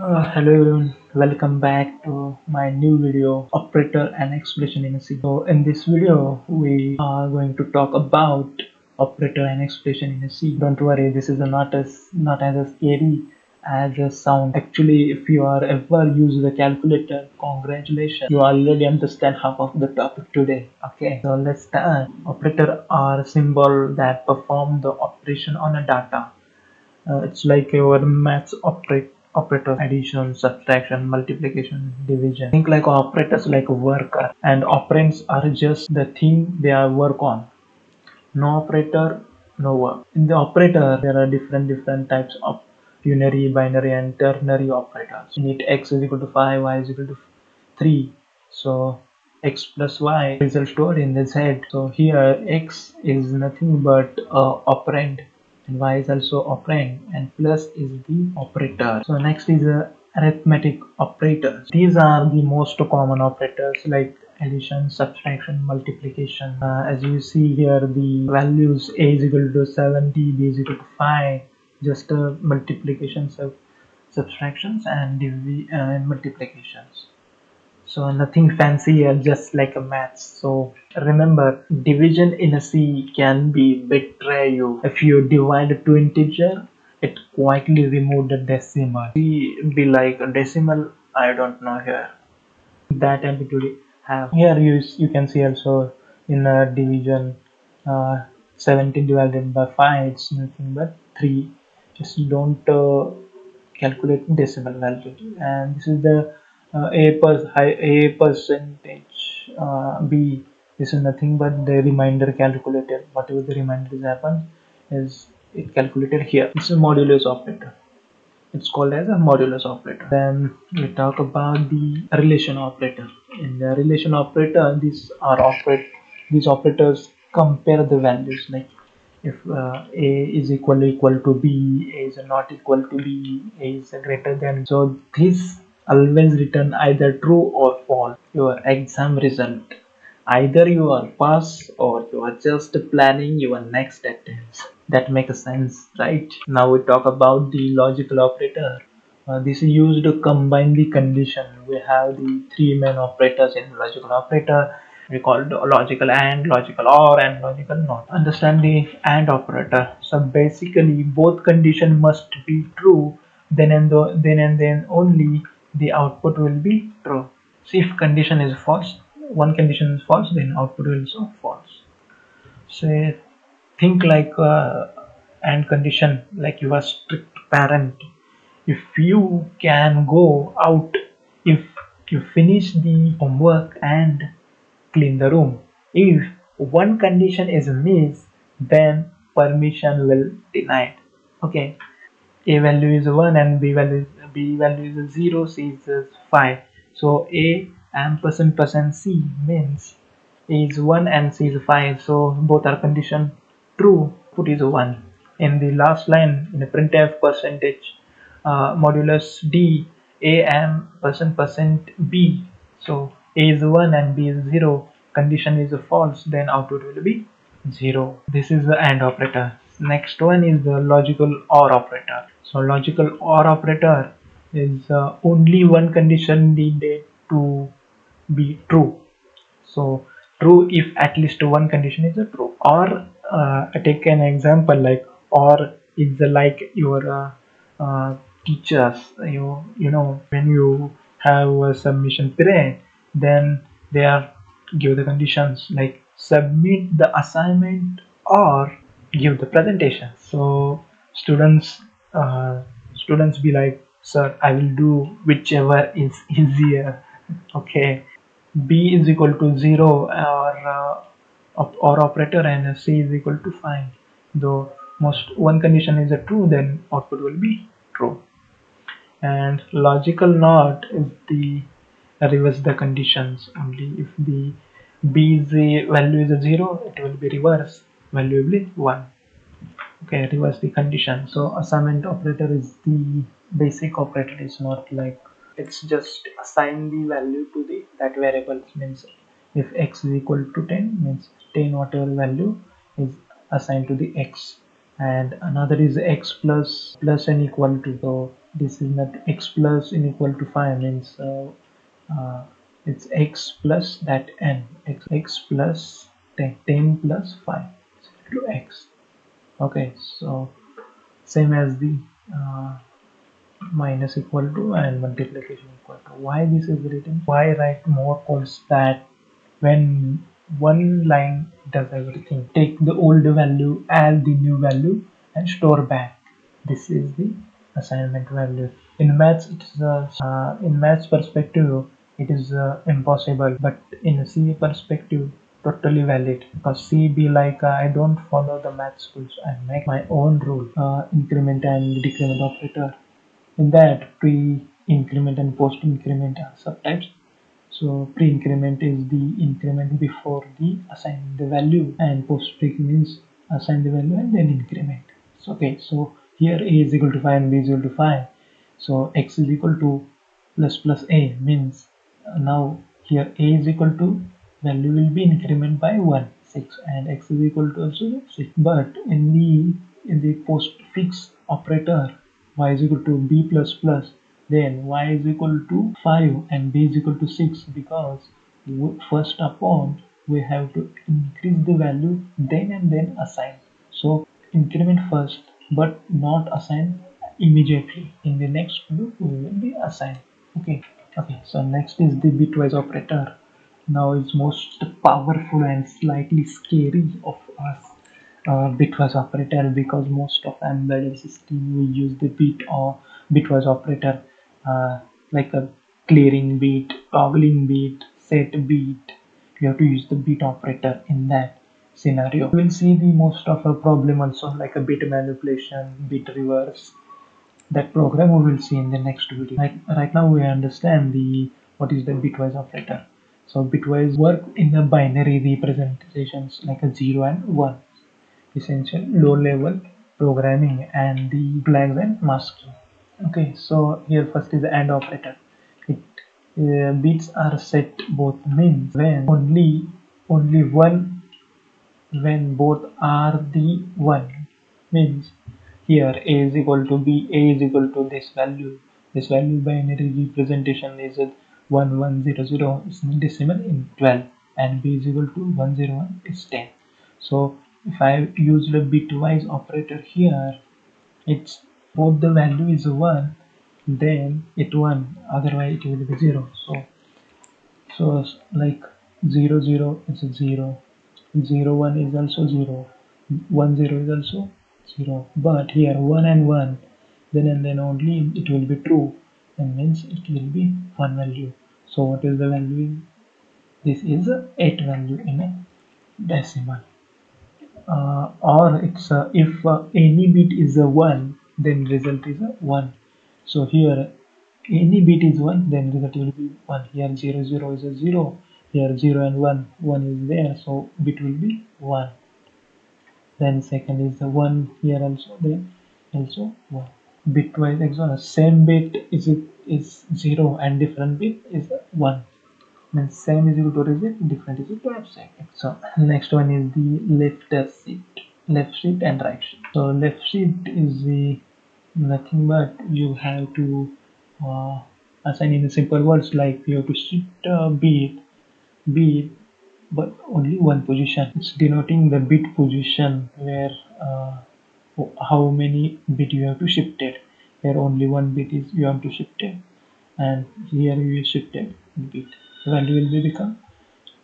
Hello everyone, welcome back to my new video, Operator and Expression in C. So in this video, we are going to talk about operator and expression in C. Don't worry, this is not as scary as a sound. Actually, if you are ever used the calculator, congratulations, you already understand half of the topic today. Okay, so let's start. Operator are symbol that perform the operation on a data. It's like your maths operator, addition, subtraction, multiplication, division. Think like operators like a worker, and operands are just the thing they are work on. No operator, no work. In the operator, there are different types of unary, binary, and ternary operators. In it, x is equal to 5, y is equal to 3. So x plus y is stored in the z. So here x is nothing but operand, and y is also operand, and plus is the operator. So next is arithmetic operators. These are the most common operators like addition, subtraction, multiplication. As you see here, the values a is equal to 70, b is equal to 5, just multiplications of subtractions and multiplications. So nothing fancy here, just like a maths. So remember, division in a C can be betray you. If you divide two integer, it quietly remove the decimal. Be like a decimal, I don't know here. That amplitude have. Here you can see also in a division, 17 divided by 5, it's nothing but 3. Just don't calculate decimal value. And this is the a percentage, b. This is nothing but the remainder calculated. Whatever the remainder is happen is it calculated here. This is modulus operator. It's called as a modulus operator. Then we talk about the relation operator. In the relation operator, these operators compare the values, like if a is equal to b, a is not equal to b, a is greater than. So this always return either true or false your exam result. Either you are pass or you are just planning your next attempts. That makes sense, right? Now we talk about the logical operator. This is used to combine the condition. We have the three main operators in logical operator. We call it logical AND, logical OR, and logical NOT. Understand the AND operator. So basically, both condition must be true. Then only the output will be true. So if condition is false, one condition is false, then output will also false. So think like and condition, like you are strict parent. If you can go out, if you finish the homework and clean the room. If one condition is missed, then permission will denied. Okay, a value is 1 and b value is 0, c is 5. So a ampersand percent c means a is 1 and c is 5. So both are condition true. Put is 1. In the last line, in the printf percentage modulus d, a ampersand b. So a is 1 and b is 0. Condition is false, then output will be 0. This is the AND operator. Next one is the logical OR operator. So logical OR operator is only one condition needed to be true. So true if at least one condition is a true. Or take an example like or is like your teachers. You know when you have a submission period, then they are give the conditions like submit the assignment or give the presentation. So students students be like, sir, I will do whichever is easier. Okay, b is equal to 0 or operator, and c is equal to 5. Though most one condition is a true, then output will be true. And logical NOT is the reverse the conditions. Only if the b's value is a 0, it will be reverse value will be 1. Okay, reverse the condition. So assignment operator is the basic operator. It's not like, it's just assign the value to the that variable. Means if x is equal to 10, means 10 whatever value is assigned to the x. And another is x plus and equal to. So This is not x plus n equal to 5 means uh, it's x plus that n, x plus 10 plus 5 is equal to x. Okay, so same as the uh, minus equal to and multiplication equal to. Why this is written? Why write more codes that when one line does everything? Take the old value, add the new value, and store back. This is the assignment value. In maths, in maths perspective, it is impossible, but in a C perspective, totally valid. Because C be like I don't follow the maths rules. I make my own rule. Increment and decrement operator. In that, pre-increment and post-increment are subtypes. So pre-increment is the increment before the assign the value, and post-pre means assign the value and then increment. So, okay, so here a is equal to 5 and b is equal to 5. So x is equal to plus a means now here a is equal to value will be increment by 1 6 and x is equal to also 6. But in the postfix operator y is equal to b plus plus, then y is equal to 5 and b is equal to 6, because first upon we have to increase the value then and then assign. So increment first but not assign immediately. In the next loop we will be assigned. Okay, so next is the bitwise operator. Now it's most powerful and slightly scary of us, bitwise operator, because most of embedded system we use the bitwise operator, like a clearing bit, toggling bit, set bit. You have to use the bit operator in that scenario. We'll see the most of a problem also, like a bit manipulation, bit reverse. That program we will see in the next video. Right now we understand the what is the bitwise operator. So bitwise work in the binary representations like a 0 and 1, essential low level programming and the flags and masking. Okay, so here first is the AND operator. It bits are set both means when only one, when both are the one, means here a is equal to b, a is equal to this value binary representation is 1100 is decimal in 12 and b is equal to 101 is 10. So if I use the bitwise operator here, it's both the value is 1, then it 1, otherwise it will be 0. So like 00 is a 0, 01 is also 0, 10 is also 0, but here 1 and 1, then and then only it will be true, and means it will be one value. So what is the value? This is a 8 value in a decimal. Or it's if any bit is a 1, then result is a 1. So here any bit is 1, then result will be 1. Here 00 is a 0, here 0 and 1 is there, so bit will be 1. Then second is the 1 here also, then also 1. Bitwise XOR, same bit is 0 and different bit is 1. Means same is equal to reset, different is equal to absent. So next one is the left shift and right shift. So left shift is the nothing but you have to assign in simple words, like you have to shift bit but only one position. It's denoting the bit position where how many bit you have to shift it. Here only one bit is you have to shift it, and here you shifted bit. The value will be become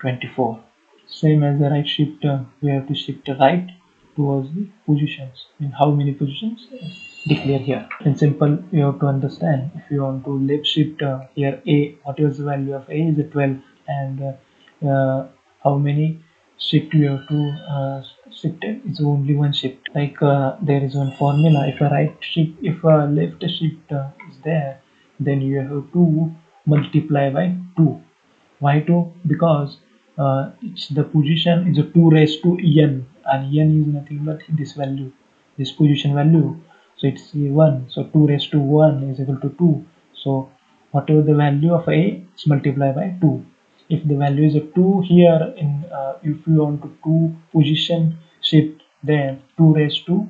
24. Same as the right shift, we have to shift right towards the positions. And how many positions? Declare here. In simple, you have to understand. If you want to left shift here a, what is the value of a is 12, and how many shift you have to shift it is only one shift. Like there is one formula. If a right shift, if a left shift is there, then you have to multiply by 2. Why 2? Because it's the position is a 2 raised to n, and n is nothing but this value, this position value. So it's 1. So 2 raised to 1 is equal to 2. So whatever the value of a is multiplied by 2. If the value is a 2 here, in if you want to 2 position shift, then 2 raised to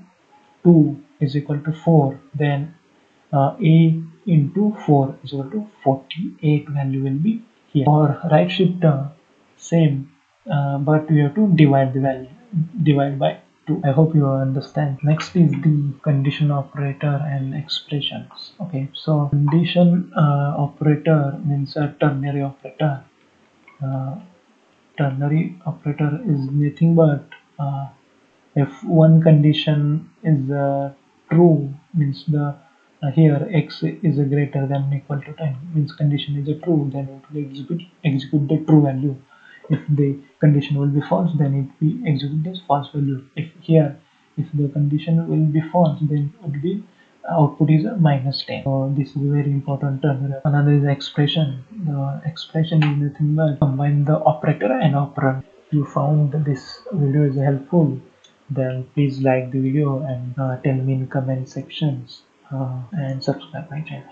2 is equal to 4. Then a into 4 is equal to 48 value will be here. For right shift same, but we have to divide the value, divide by 2. I hope you understand. Next is the condition operator and expressions. Okay, so condition operator means a ternary operator. uh, Ternary operator is nothing but if one condition is true, means the here x is a greater than or equal to 10, means condition is a true, then it will execute the true value. If the condition will be false, then it will execute this false value. If the condition will be false, then it would be output is a -10. So this is a very important term. Another is expression. The expression is nothing but combine the operator and operand. If you found this video is helpful, then please like the video and tell me in comment sections and subscribe my channel.